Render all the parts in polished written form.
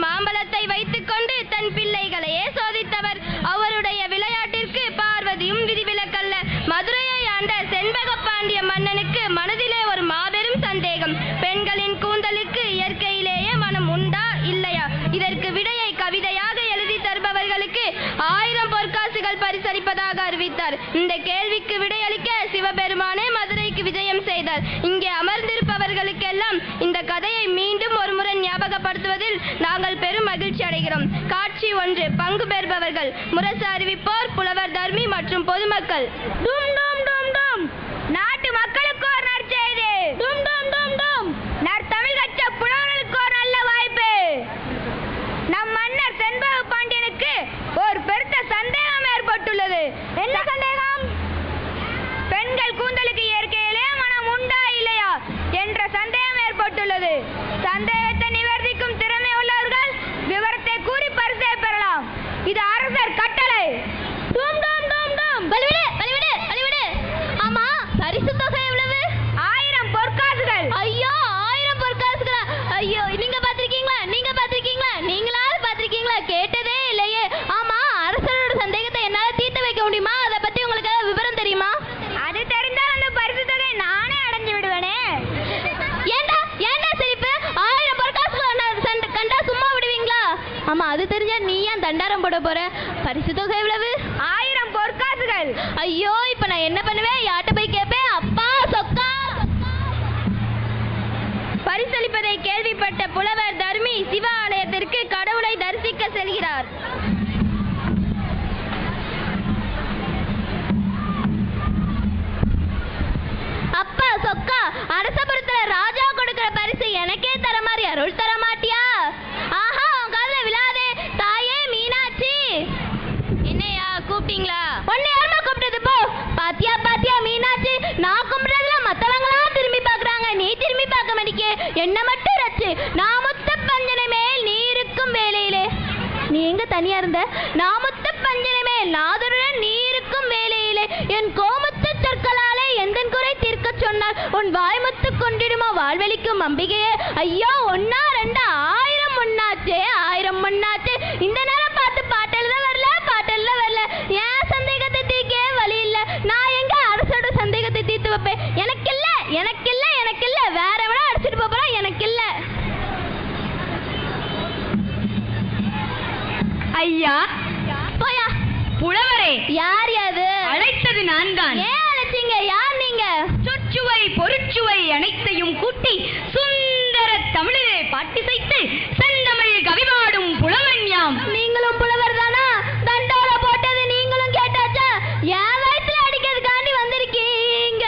மாம்பழத்தை வைத்துக் கொண்டு தன் பிள்ளைகளையே சோதித்தவர். அவருடைய விளையாட்டிற்கு பார்வதியும் விதிவிலக்கல்ல. மதுரையை ஆண்ட செண்பக பாண்டிய மன்னனுக்கு மனதிலே ஒரு மாபெரும் சந்தேகம். பெண்களின் கூந்தலுக்கு இயற்கையிலேயே மனம் உண்டா இல்லையா? இதற்கு விடையை கவிதையாக எழுதி தருபவர்களுக்கு 1000 பொற்காசுகள் பரிசளிப்பதாக அறிவித்தார். இந்த கேள்விக்கு விடையளிக்க சிவபெருமானே மதுரைக்கு விஜயம் செய்தார். இங்கே அமர்ந்திருப்பவர்களுக்கெல்லாம் இந்த கதையை மீண்டும் ஒரு முறை ஞாபகப்படுத்துவதில் நாங்கள் பெரும் மகிழ்ச்சி அடைகிறோம். காட்சி 1. பங்கு பெறுபவர்கள்: முரசு அறிவிப்போர் புலவர் தர்மி மற்றும் பொதுமக்கள். நாட்டு மக்களுக்கு ஒரு நற்செய்தி. நற்தமிழ் கற்ற புலவர்களுக்கு ஒரு நல்ல வாய்ப்பு. நம் மன்னர் செண்பக பாண்டியனுக்கு ஒரு பெருத்த சந்தேகம் ஏற்பட்டுள்ளது. என்ன சந்தேகம்? பெண்கள் கூந்தலுக்கு இயற்கையிலே மனம் உண்டா இல்லையா என்ற சந்தேகம் ஏற்பட்டுள்ளது. சந்தேகத்தை நிவர்த்திக்கும் திறமை உள்ளவர்கள் விவரத்தை கூறி பரிசை பெறலாம். இது அரசர் கட்டளை. ஆமா, பரிசு தொகை எவ்வளவு? 1000 பொற்காசுகள். ஐயோ, 1000 பொற்காசுகளா? ஐயோ, நீங்க பாத்திருக்கீங்களா? நீங்களாவது பாத்திருக்கீங்களா? கேட்டதே இல்லையே. ஆமா, அரசரோட சந்தேகத்தை என்னால தீர்த்து வைக்க முடியுமா? அதை பத்தி உங்களுக்கு விவரம் தெரியுமா? அது தெரிந்தால் அந்த பரிசு தொகை நானே அடைஞ்சு விடுவேனே. ஏண்டா சிரிப்பு? 1000 பொற்காசுகள் கண்டா சும்மா விடுவீங்களா? ஆமா, அது தெரிஞ்சா நீ ஏன் தண்டாரம் போட போற? பரிசு தொகை எவ்வளவு? 1000 பொற்காசுகள். ஐயோ, இப்ப நான் என்ன பண்ணுவேன்? யார்கிட்ட போய் கேட்பேன்? அப்பா சொக்கா. பரிசளிப்பதை கேள்விப்பட்ட புலவர் தர்மி சிவ ஆலயத்திற்கு கடவுளை தரிசிக்க செல்கிறார். அப்பா சொக்கா, அரசபுரத்துல ராஜா கொடுக்கிற பரிசு எனக்கே தர மாதிரி அருள் தர மாட்டியா? ஆஹா, உன் காதுல விழாதே. தாயே மீனாட்சி. என்னையா கூப்பிட்டீங்களா? உன்னை யாருமா கூப்பிட்டது? போ. பாத்தியா மீனாட்சி, நான் கும்பிடுறதுல மத்தவங்களாம் திரும்பி பாக்குறாங்க, நீ திரும்பி பார்க்க மாட்டேங்க. என்ன மட்டும் ரச்சு. நான் முத்த பஞ்சனை மேல் நீ இருக்கும் வேலையிலே. நீ எங்க தனியா இருந்த? நான் முத்த பஞ்சனை மேல் நாதருடன் நீ இருக்கும் வேலையிலே என் கோமுத்த சொற்களாலே எந்தன் குறை தீர்க்க சொன்னார். உன் வாய்முத்து கொண்டிடுமா வாழ்வெளிக்கும் அம்பிகையே. ஐயோ, 1 2 1000 முன்னாச்சே, 1000 முன்னாச்சே. இந்த நேரம் பார்த்து பாட்டு எழுத வரல. ஏன் சந்தேகத்தை தீர்க்க வழி இல்ல. நான் எங்க அரசோட சந்தேகத்தை தீர்த்து வைப்பேன்? எனக்கு இல்ல. வேற எவனா அடிச்சுட்டு போறா? எனக்கு இல்ல. ஐயா, போயா. புலவரே, யார் அது? அழைத்தது நான் தான். ஏன் அழைச்சீங்க? யார் நீங்க? சொற்சுவை பொருட்சுவை அனைத்தையும் கூட்டி சுந்தர தமிழிலே பாட்டிசைத்து செந்தமிழ் கவிபாடும் புலவன் யாம். நீங்களும் புலவர் தானா? தண்டோர போட்டது நீங்களும் கேட்டாச்சா? என் வயசுல அடிக்கிறதுக்காண்டி வந்திருக்கீங்க.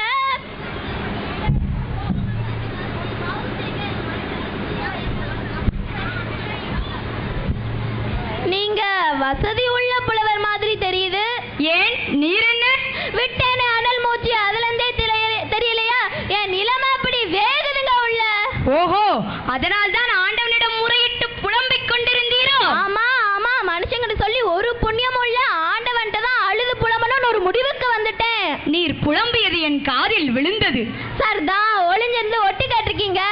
நீங்க வசதி உள்ள புலவர் மாதிரி தெரியுது. ஏன், நீர் என்ன? விட்டேனே அனல் மூச்சு, அதுல இருந்தே தெரியலையா? என் நிலைமை அப்படி வேகுதுங்க உள்ள. ஓஹோ, அதனால் தான் ஆண்டவனிடம் முறையிட்டு புலம்பிக் கொண்டிருந்தீரோ? ஆமா, மனுஷங்கிட்ட சொல்லி ஒரு புண்ணியமும் இல்ல. ஆண்டவன்ட்ட தான் அழுது புலம்பணும்னு ஒரு முடிவுக்கு வந்துட்டேன். நீர் புலம்பியது என் காதில் விழுந்தது. சார் தான் ஒளிஞ்சிருந்து ஒட்டு கேட்டிருக்கீங்க.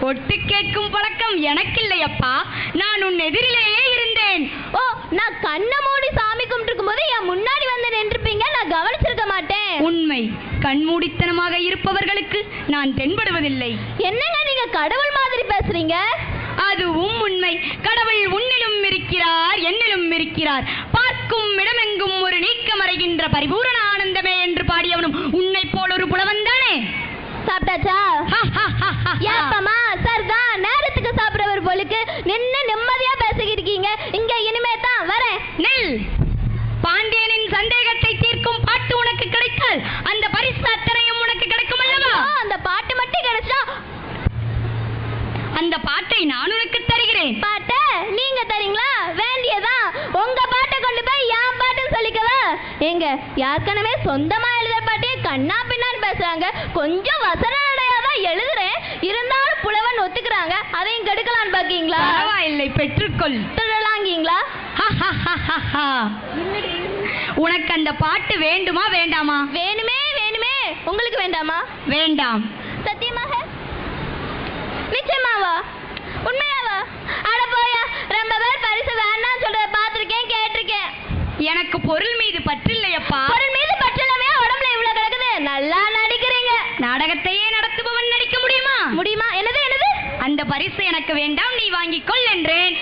ஒட்டு கேட்கும் பழக்கம் எனக்கில்லையப்பா. நான் உன் எதிரிலேயே இருந்தேன். ஓ, நான் கண்ணை மூடி சாமி கும்பிட்டுருக்கும் போது என் முன்னாடி வந்து நின்றுப்பீங்க. நான் கவனிச்சிருக்க மாட்டேன். உண்மை, கண்மூடித்தனமாக இருப்பவர்களுக்கு நான் தென்படுவதில்லை. என்னங்க நீங்க கடவுள் மாதிரி பேசுறீங்க? அதுவும் உண்மை. கடவுள் உன்னிலும் இருக்கிறார், என்னிலும் இருக்கிறார். பார்க்கும் இடமெங்கும் ஒரு நீக்கமறைகின்ற பரிபூரண ஆனந்தமே என்று பாடியவனும் உன்னை போல் ஒரு புலவன் தானே. சாப்பிட்டாச்சா? ஏப்பமா சார் தான் நேரத்துக்கு சாப்பிடுறவர் போலுக்கு நின்று நிம்மதியா பேசிக்கிட்டு இருக்கீங்க. இங்க இனிமே தான் வரேன். நெல். பாண்டியனின் சந்தேகத்தை தீர்க்கும் பாட்டு உனக்கு கிடைத்தால் அந்த பரிசு அத்தனையும் உனக்கு கிடைக்கும் அல்லவா? அந்த பாட்டு மட்டும் கிடைச்சா அந்த பாட்டை நான் உனக்கு தருகிறேன். பாட்ட நீங்க தரீங்களா? வேண்டியதா? உங்க பாட்டை கொண்டு போய் என் பாட்டுன்னு சொல்லிக்கவா? எங்க யாருக்கனவே சொந்தமா எழுத பாட்டே கண்ணா பின்னான்னு பேசுறாங்க. கொஞ்சம் வசன நடையாதான் எழுதுறேன், இருந்தாலும் புலவன் ஒத்துக்கிறாங்க. அதையும் கெடுக்கலான்னு பாக்கீங்களா? பரவாயில்லை, பெற்றுக்கொள். திருடலாங்கீங்களா? உனக்கு அந்த பாட்டு வேண்டுமா வேண்டாமா? வேணுமே. உங்களுக்கு வேண்டாமா? வேண்டாம். சத்தியமாக? நிச்சயமாவா? உண்மையாவா? அட போயா. பொருள் மீது பற்றில்லையப்பா. பொருள் மீது பற்றில்லாமே உடம்புல இவ்வளவு கிடக்குது. நல்லா நடிக்கிறீங்க. நாடகத்தையே நடத்துபவன் நடிக்க முடியுமா? முடியுமா? என்னது என்னது? அந்த பரிசு எனக்கு வேண்டாம், நீ வாங்கிக் கொள் என்றேன்.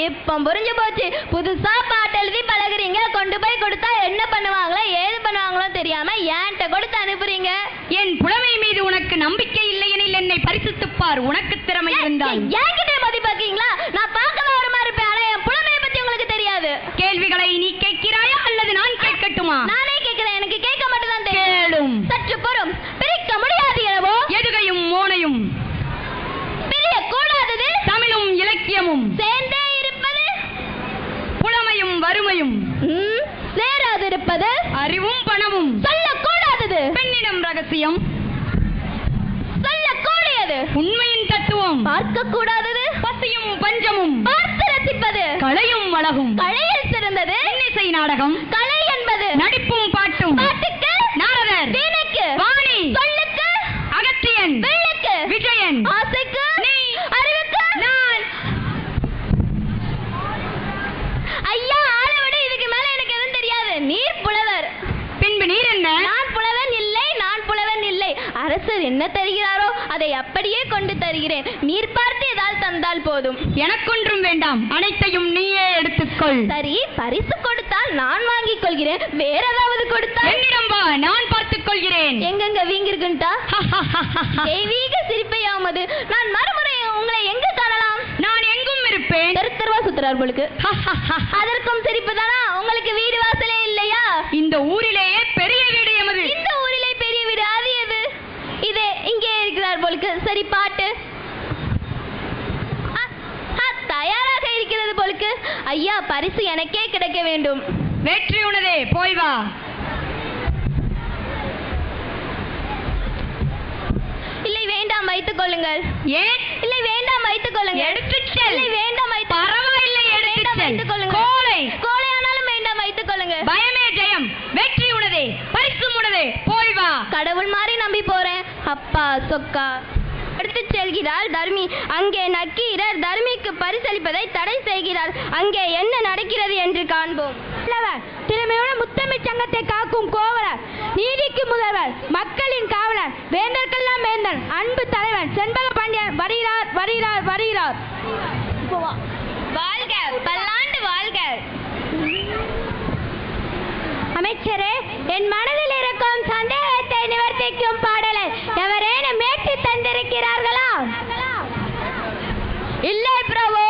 இப்போ புரிஞ்சு போச்சு. புதுசா பாட்டு எழுதி பழகுறீங்க, கொண்டு போய் கொடுத்தா என்ன பண்ணுவாங்களோ ஏது பண்ணுவாங்களோ தெரியாம என்கிட்ட கொடுத்து அனுப்புறீங்க. என் புலமை மீது உனக்கு நம்பிக்கை இல்லை எனில் என்னை பரிசுத்துப் பார். உனக்கு திறமை இருந்தால் என்கிட்ட மதிப்பாக்கீங்களா? நான் பார்க்கவே ஒரு மாதிரி இருப்பேன், ஆனா என் புலமையை பத்தி உங்களுக்கு தெரியாது. கேள்விகளை நீ கேட்கிறாயா அல்லது நான் கேட்கட்டுமா? நானே கேட்கிறேன், எனக்கு கேட்க மட்டும் தான் தெரியும். கேளும். சற்று பொறும். பிரிக்க முடியாது எனவோ? எதுகையும் மோனையும் பிரிய கூடாதது தமிழும் இலக்கியமும் சேர்ந்தே இருப்பது. புலமையும் வறுமையும் சேராது இருப்பது. அறிவும் பணமும் சொல்லக்கூடாதது. பெண்ணிடம் ரகசியம் சொல்லக்கூடியது. உண்மையின் தத்துவம் பார்க்க கூடாதது. பசியும் பஞ்சமும் பார்த்து ரசிப்பது. கலையும் அழகும் கலையில் சிறந்தது இன்னிசை நாடகம். கலை என்பது நடிப்பும் பாட்டும். பாட்டுக்கு நாரதர், வீணைக்கு வாணி, சொல்லுக்கு அகத்தியன், வெள்ளுக்கு விஜயன், ஆசைக்கு நீ, அறிவுக்கு நான். ஐயா, ஆளை விட இதுக்கு மேல எனக்கு எதுவும் தெரியாது. நீர் புலவர். பின்பு நீர் என்ன? நான் புலவன் இல்லை, நான் புலவன் இல்லை. அரசர் என்ன தருகிறாரோ அதை அப்படியே கொண்டு தருகிறேன். நீர் பார்த்து ஏதாவது தந்தால் போதும். எனக்கொன்றும் வேண்டாம், அனைத்தையும் நீயே எடுத்துக்கொள். சரி, பரிசு கொடுத்தால் நான் வாங்கிக் கொள்கிறேன். வேற ஏதாவது கொடுத்தால் என்னிடம் வா, நான் பார்த்துக் கொள்கிறேன். எங்கெங்க வீங்கிருக்குன்ட்டா? தெய்வீக சிரிப்பையாமது. நான் மறுமுறை உங்களை எங்க காணலாம்? நான் எங்கும் இருப்பேன். தெருவா சுத்துறார் போலுக்கு. அதற்கும் சிரிப்பு தானா? உங்களுக்கு வீடு வாசலே இல்லையா? இந்த ஊரிலேயே பெரிய வீடு எமது. இந்த ஊரிலே பெரிய வீடு அது எது? இதே இங்கே இருக்கிறார் போலுக்கு. சரி, பாட்டு தயாராக இருக்கிறது போலுக்கு. ஐயா, பரிசு எனக்கே கிடைக்க வேண்டும். வெற்றி உனதே, போய் வா. இல்லை வேண்டாம், வைத்துக் கொள்ளுங்கள். ஏன்? இல்லை வேண்டாம், வைத்துக் கொள்ளுங்கள். எடுத்துச் செல். இல்லை வேண்டாம், பரவாயில்லை, வேண்டாம், வைத்துக் கொள்ளுங்கள். கோழை கோழையானாலும் வேண்டாம், வைத்துக் கொள்ளுங்கள். பயமே ஜெயம். வெற்றி உனதே, பரிசு உனதே, போய் வா. கடவுள் மாதிரி நம்பி போறேன். அப்பா சொக்கா. எடுத்து செல்கிறார் தர்மி. அங்கே நக்கீரர் தர்மிக்கு பரிசளிப்பதை தடை செய்கிறார். அங்கே என்ன நடக்கிறது என்று காண்போம். திறமையோட முத்தமிழ் சங்கத்தை காக்கும் கோவலர், நீதிக்கு முதல்வர், மக்களின் காவலர், வேந்தர்க்கெல்லாம் வேந்தன், அன்பு தலைவன் செண்பக பாண்டியன் வருகிறார் வருகிறார் வருகிறார். வாழ்க, பல்லாண்டு வாழ்க. அமைச்சரே, என் மனதில் இருக்கும் சந்தேகத்தை நிவர்த்திக்கும் பாடலை எவரேனும் மேட்டு தந்திருக்கிறார்களா? இல்லை பிரபு,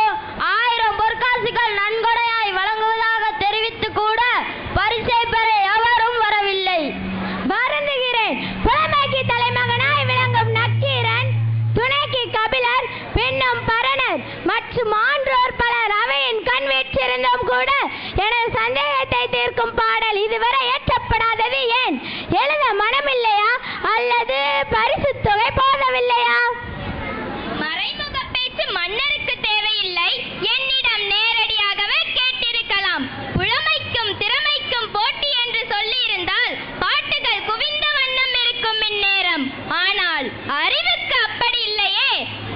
1000 பொற்காசுகள் நன்கொடையாய் வழங்குவதாக தெரிவித்து கூட பரிசை பெற எவரும் வரவில்லை. வருந்துகிறேன். புலமைக்கு தலைமகனாய் விளங்கும் நக்கீரன், துணைக்கு கபிலர், பின்னும் பரணர் மற்றும் ஆன்றோர் பலர் அவையின் கண் வீற்றிருந்தும் கூட எனது சந்தேகத்தை தீர்க்கும் பாடல் இதுவரை ஏற்றப்படாதது ஏன்? எழுத மனமில்லையா அல்லது பரிசு தொகை போதவில்லையா? மறைமுக பேச்சு மன்னருக்கு தேவையில்லை. என்னிடம் நேரடியாகவே கேட்டிருக்கலாம். புலமைக்கும் திறமைக்கும் போட்டி என்று சொல்லியிருந்தால் பாட்டுகள் குவிந்த வண்ணம் இருக்கும் இந்நேரம். ஆனால் அறிவுக்கு அப்படி இல்லையே.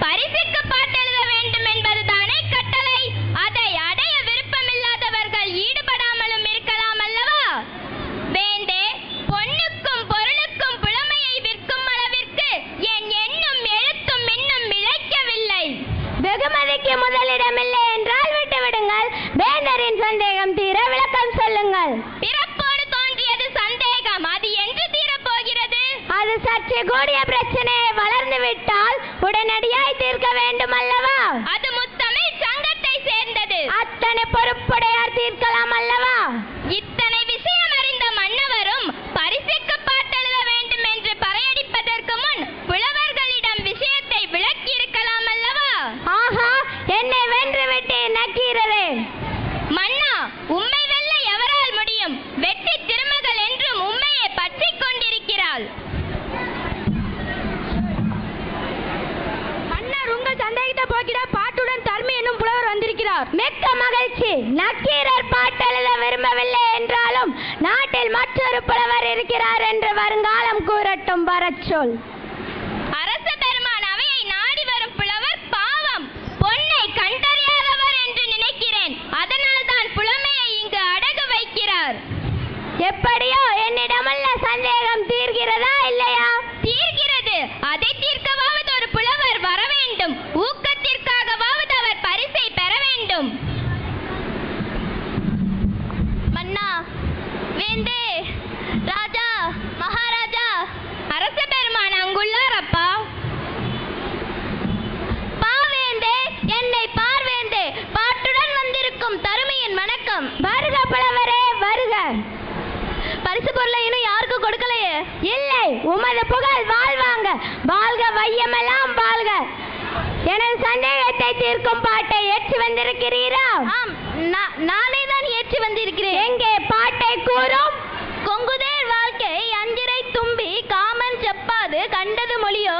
பரிசுக்கு பாட்டு எழுத வேண்டும் என்பதுதானே கட்டளை. அதை அடைய விருப்பமில்லாதவர்கள் ஈடுபடாமலும் இருக்கலாம் அல்லவா? வேந்தே, பொன்னுக்கும் பொருளுக்கும் புலமையை விற்கும் அளவிற்கு என் எண்ணும் எழுத்தும் இன்னும் இழைக்கவில்லை. வெகுமதிக்கு முதலிடமில்லை என்றால் விட்டுவிடுங்கள். வேந்தரின் சந்தேகம் தீர விளக்கம் சொல்லுங்கள். பிறப்போடு தோன்றியது சந்தேகம், அது என்று தீரப்போகிறது? அது சற்று கூடிய பிரச்சனையை வளர்ந்து விட்டால் உடனடியாய் தீர்க்க வேண்டும் அல்லவா? அது முத்தமிழ் சங்கத்தை சேர்ந்தது. அத்தனை பொறுப்புடையார் தீர்க்கலாம் அல்லவா? இத்தனை விஷயம் அறிந்த மன்னவரும் பரிசுக்கு பாட்டெழுத வேண்டும் என்று பறையடிப்பதற்கு முன் புலவர்களிடம் விஷயத்தை விளக்கி இருக்கலாம் அல்லவா? ஆஹா, என்னை வென்று விட்டேன் நக்கீரரே. மன்னா, உம்மை வெல்ல எவரால் முடியும்? வெற்றி திருமகள் என்றும் உம்மையை பற்றிக் கொண்டிருக்கிறாள். மன்னர் உங்கள் சந்தேகத்தை போக்கிட பாட்டுடன் தர்மி என்னும் புலவர் வந்திருக்கிறார். மிக்க மகிழ்ச்சி. நக்கீரர் பாட்டெழுத விரும்பவில்லை என்றாலும் நாட்டில் மற்றொரு புலவர் இருக்கிறார் என்று வருங்காலம் கூறட்டும். வரச் சொல். அரச பெருமான் அவையை நாடி வரும் புலவர் பாவம். பொன்னை கண்டறியாதவர் என்று நினைக்கிறேன். அதனால் தான் புலமையை இங்கு அடகு வைக்கிறார். வையமெல்லாம் வாழ்க. எனது சந்தேகத்தை தீர்க்கும் பாட்டை ஏற்றி வந்திருக்கிறீரா? ஆம், நானே தான் ஏற்றி வந்திருக்கிறேன். எங்கே பாட்டை கூறும். கொங்குதேர் வாழ்க்கை அஞ்சிரை தும்பி காமன் செப்பாது கண்டது மொழியோ.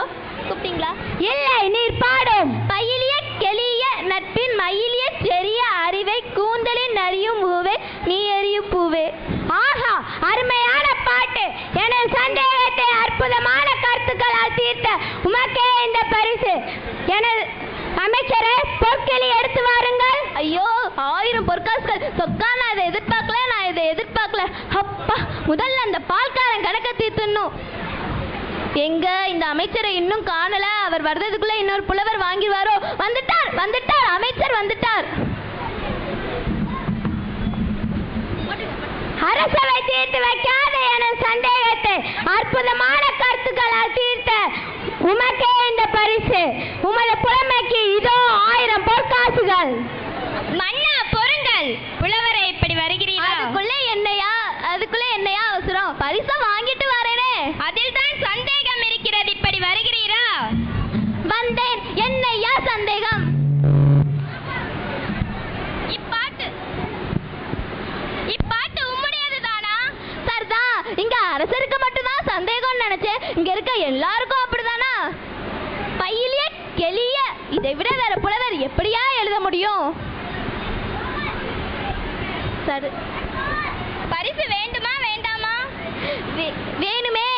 கூப்பிட்டீங்களா? இல்லை, நீர் பாடும். பயிலிய கெளிய நட்பின் மயிலிய செறிய அறிவை கூந்தலின் அறியும் பூவே நீ எறியும் பூவே. ஆஹா, அருமையான பாட்டு. எனது சந்தேகத்தை அற்புதமான கருத்துக்களால் தீர்த்த உமக்கே இந்த பரிசு. எனது அமைச்சரை பொற்களி எடுத்து வாருங்கள். ஐயோ, 1000 பொற்காசுகள். சொக்கா, நான் இதை எதிர்பார்க்கல. அப்பா, முதல்ல அந்த பால்காரன் கணக்க தீர்த்துணும். எங்க இந்த அமைச்சரை இன்னும் காணல. அவர் வர்றதுக்குள்ள இன்னொரு புலவர் வாங்கிடுவாரோ. வந்துட்டார் அமைச்சர் வந்துட்டார். அரசவை தீர்த்து வைக்காத எனது சந்தேகத்தை அற்புதமான கருத்துக்களால் தீர்த்த உமக்கே இந்த பரிசு. உமது புலமைக்கு இதோ 1000 பொற்காசுகள். மன்னா பொருங்கள். புலவரை இப்படி வருகிறீரா? அதுக்குள்ள என்னையா அவசரம்? பரிசை வாங்கிட்டு வரேனே. அதில் தான் சந்தேகம் இருக்கிறது. இப்படி வருகிறீரா? வந்தேன். என்னையா சந்தேகம்? இப்பாட்டு உம்முடையதுதானா? சர்தா, இங்க அரசருக்கு மட்டும்தான் சந்தேகம்னு நினைச்சேன். இங்க இருக்க எல்லாருக்கும் அப்படிதானா? பையிலே கெளிய, இதை விட வேற புலவர் எப்படியா எழுத முடியும்? சரி, பரிசு வேண்டுமா வேண்டாமா? வேணுமே.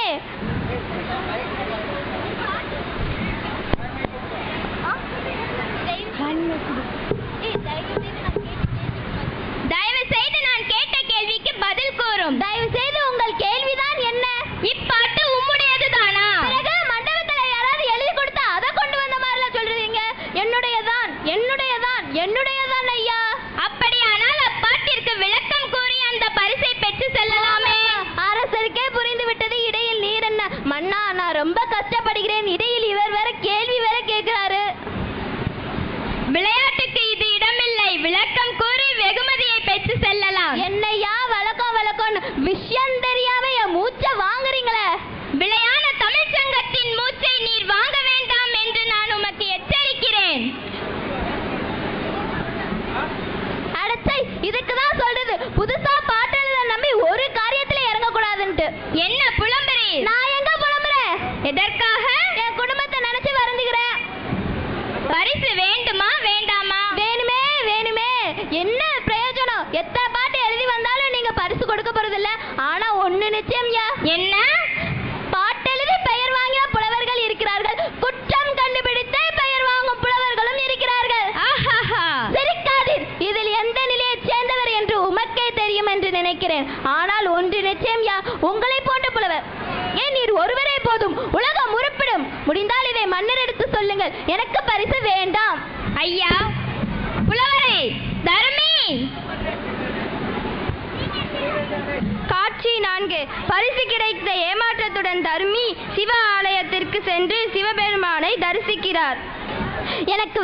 தயவு செய்து நான் கேட்ட கேள்விக்கு பதில் கூறும். தயவு செய்து உங்கள் கேள்விதான் என்ன? இப்பாட்டு உம்முடையதுதானா? பிறகு மண்டபத்துல யாராவது எழுதி கொடுத்தா அதை கொண்டு வந்த மாதிரிலாம் சொல்றீங்க. என்னுடையதான் ஐயா. அப்படியானால் அப்பாட்டிற்கு விளக்கம் கூறி அந்த பரிசை பெற்று செல்லலாமே. அரசருக்கே புரிந்து விட்டது. இடையில் நீர் என்ன? மன்னா, நான் ரொம்ப கஷ்டப்படுகிறேன். இடையில் இவர் வேற கேள்வி வேற கேட்கிறாரு. விளையாட்டுக்கு இது இடமில்லை. விளக்கம் கூறி வெகுமதியை பெற்று செல்லலாம். என்னையா வழக்கம் விஷயம் தெரியாம என் மூச்சை வாங்குறீங்களே. விளையான தமிழ் சங்கத்தின் மூச்சை நீர் வாங்க வேண்டாம் என்று நான் உமக்கு எச்சரிக்கிறேன். அடச்சை, இதுக்குதான் சொல்றது புதுசா பாட்டுல நம்பி ஒரு காரியத்துல இறங்க கூடாதுன்ட்டு. என்ன புலம்புறீ? நான் எங்க புலம்புறேன்? எதற்காக? என் குடும்பத்தை நினைச்சு வருந்துகிறேன். பரிசு வேண்டுமா வேண்டாமா? வேணுமே. என்ன பிரயோஜனம்? எத்தனை பாட்டு எழுதி வந்தாலும் நீங்க பரிசு கொடுக்க போறது இல்ல. ஆனா ஒண்ணு நிச்சயம்யா. என்ன? பாட்டெழுதி பெயர் வாங்கின புலவர்கள் இருக்கிறார்கள். குற்றம் கண்டுபிடித்த பெயர் வாங்கும் புலவர்களும் இருக்கிறார்கள். சிரிக்காதீர். இதில் எந்த நிலையைச் சேர்ந்தவர் என்று உமக்கே தெரியும் என்று நினைக்கிறேன். ஆனால் ஒன்று நிச்சயம்யா, உங்களை போன்ற புலவர் ஏன் நீர் ஒருவரே போதும். உலகம் உருப்பிடும். முடிந்தால் இதை மன்னர் எடுத்து சொல்லுங்கள். எனக்கு பரிசு வேண்டாம். ஐயா புலவரே, தர்மி. காட்சி 4. பரிசு கிடைத்த ஏமாற்றத்துடன் தர்மி சிவ ஆலயத்திற்கு சென்று சிவபெருமானை தரிசிக்கிறார். எனக்கு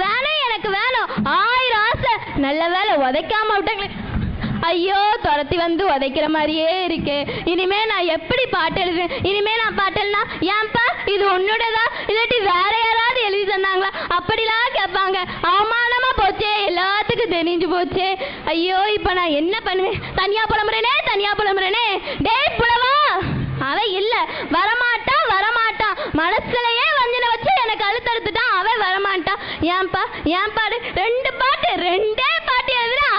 வேணும் 1000 ஆசை. நல்ல வேலை உதைக்காம விட்டாங்களே. ஐயோ, துரத்தி வந்து உதைக்கிற மாதிரியே இருக்கு. இனிமே நான் எப்படி பாட்டு எழுதுறேன்? இனிமே நான் பாட்டு எழுதுனா, ஏன்பா இது உன்னோடதா இல்லாட்டி வேற யாராவது எழுதி தந்தாங்களா அப்படிலாம் கேட்பாங்க. அவமானமா போச்சே, எல்லாத்துக்கும் தெரிஞ்சு போச்சே. ஐயோ, இப்ப நான் என்ன பண்ணுவேன்? தனியா புலம்புறேனே. டேய் புலவா, அவன் இல்ல வரமாட்டான். மனசுலயே வஞ்சனை வச்சு எனக்கு அழுத்தறுத்துட்டான். அவன் வரமாட்டான். ஏன்பா 2 பாட்டு எழுதுறேன்,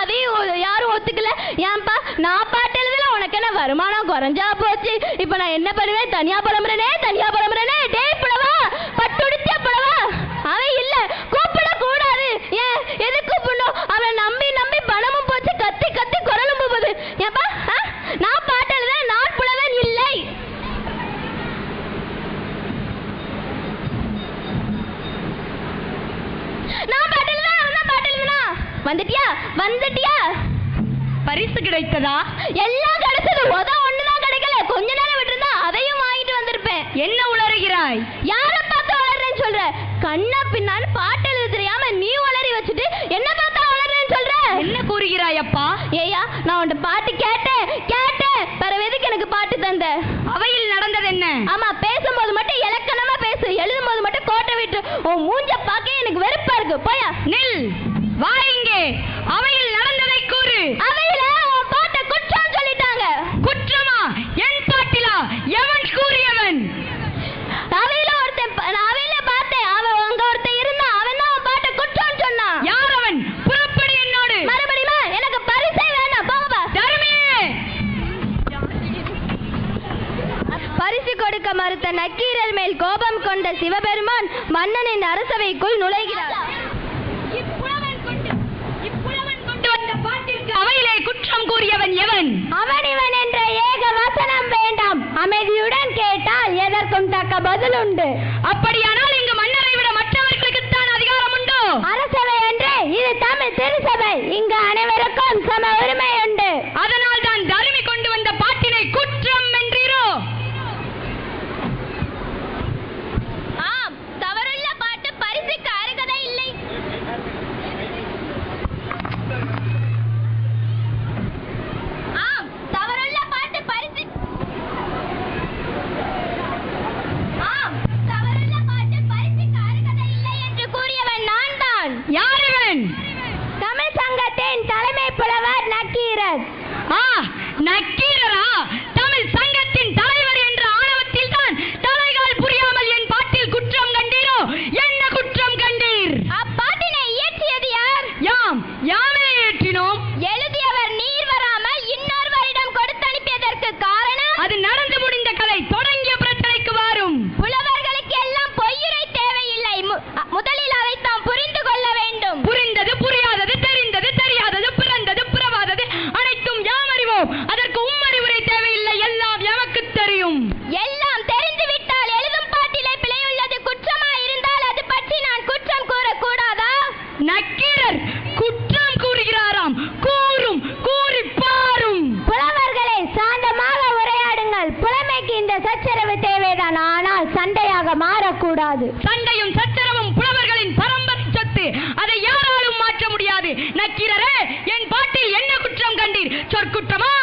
அதையும் யாரும் ஒத்துக்கல. ஏன்பா நான் பாட்டு எழுதல, உனக்கு என்ன வருமானம் குறைஞ்சா போச்சு? இப்ப நான் என்ன பண்ணுவேன்? தனியா புலம்புறேனே. டேய் புலவா, பட்டுடிச்ச புலவா, அவன் இல்ல கூப்பிட கூடாது. ஏன் எது கூப்பிடணும்? அவனை நம்பி பணமும் போச்சு, கத்தி குரலும் போகுது. ஏன்பா நான் பாட்டு எழுதுறேன், நான் புலவன் இல்லை. நான் பாட்டு எழுதுனா வந்துட்டியா? பரிசு கிடைத்ததா? எல்லாம் கிடைச்சது. ஒண்ணுதான் கிடைக்கல. கொஞ்ச நேரம் விட்டுருந்தா அதையும் வாங்கிட்டு வந்திருப்பேன். என்ன உளறுகிறாய்? யார பார்த்து உளறேன்னு சொல்ற? கண்ணா பின்னான்னு பாட்டு எழுத தெரியாம நீ உளறி வச்சுட்டு என்ன பார்த்தா உளறேன்னு சொல்ற? என்ன கூறுகிறாய் அப்பா? ஏயா, நான் உன்கிட்ட பாட்டு கேட்டேன். பிறகு எதுக்கு எனக்கு பாட்டு தந்த? அவையில் நடந்தது என்ன? ஆமா, பேசும்போது மட்டும் இலக்கணமா பேசு, எழுதும்போது மட்டும் எனக்கு வெறுப்பா இருக்கு. போயா. நில், வா இங்கே. அவையில் நடந்ததை கூறு. அவையில உன் பாட்ட குற்றம் சொல்லிட்டாங்க. குற்றமா? என் பாட்டிலா? எவன் கூறியவன்? அவையில பார்த்தேன். அவன் அங்க ஒருத்தன் இருந்தான். அவன் தான் உன் பாட்ட குற்றம் சொன்னான். யார் அவன்? புறப்படி என்னோடு. மறுபடியுமா? எனக்கு பரிசே வேண்டாம். போகப்பா. தர்மியே! பரிசு கொடுக்க மறுத்த நக்கீரர் மேல் கோபம் கொண்ட சிவபெருமான் மன்னனின் அரசவைக்குள் நுழைகிறார். அவையிலே குற்றம் கூறியவன் எவன்? அவன் இவன் என்ற ஏக வசனம் வேண்டாம். அமைதியுடன் கேட்டால் எதற்கும் தக்க பதில் உண்டு. அப்படியானால் இங்கு மன்னரை விட மற்றவர்களுக்குத்தான் அதிகாரம் உண்டோ? அரசவை என்று இது தமிழ் திருசபை. இங்கு அனைவருக்கும் சம உரிமை உண்டு. அதனால் தான் தருமி கொண்டு வந்த பாட்டினை குற்றம் என்றீரோ? ஆம், தவறுள்ள பாட்டு பரிசுக்கு அருகதை இல்லை. ஆம், தவறுள்ள பாட்டு பரிசு. ஆம், தவறுள்ள பாட்டு பரிசுக்கு அருகதை இல்லை என்று கூறியவன் நான் தான். யார் இவன்? தமிழ் சங்கத்தின் தலைமை புலவர் நக்கீரர். நக்கீரரா? தமிழ் சங்கத்தின் தலைவர் என்ற ஆணவத்தில் தான் தலைகால் புரியாமல் என் பாட்டில் குற்றம் கண்டீரோ? என்ன குற்றம் கண்டீர்? அப்பாட்டினை இயற்றியது யார்? யாமே ஏற்றினோம். எழுதியவர் நீர் வராமல் இன்னொருவரிடம் கொடுத்தனுப்பியதற்கு காரணம்? அது நடந்து முடிந்த கதை. தொடங்கிய பிரச்சனைக்கு வரும். புலவர்களுக்கு எல்லாம் பொய்யுரை தேவையில்லை. முதலில் அதை தாம் புரிந்து கொள்ள வேண்டும். புரிந்தது, புரியாதது, தெரிந்தது, தெரியாதது, பிறந்தது, பிறவாதது அனைத்தும் யாம் அறிவோம். அதற்கு உம்மறிவுரை தேவையில்லை. எல்லாம் எமக்கு தெரியும். எல்லாம் தெரிந்துவிட்டால் எழுதும் பாட்டிலே பிழை உள்ளது குற்றமா இருந்தால் அது பற்றி நான் குற்றம் கூறக்கூடாதா? நக்கீரர் குற்றம் கூறுகிறாராம். கூறும், கூறி பாரும். புலவர்களே, சாந்தமாக உரையாடுங்கள். புலமைக்கு இந்த சச்சரவு தேவைதான், ஆனால் சண்டையாக மாறக்கூடாது. சண்டையும் சச்சரவும் புலவர்களின் பரம்பரை சொத்து. அதை யாராலும் மாற்ற முடியாது. நக்கீரரே, என் பாட்டில் என்ன குற்றம் கண்டீர்? சொற்குற்றமா?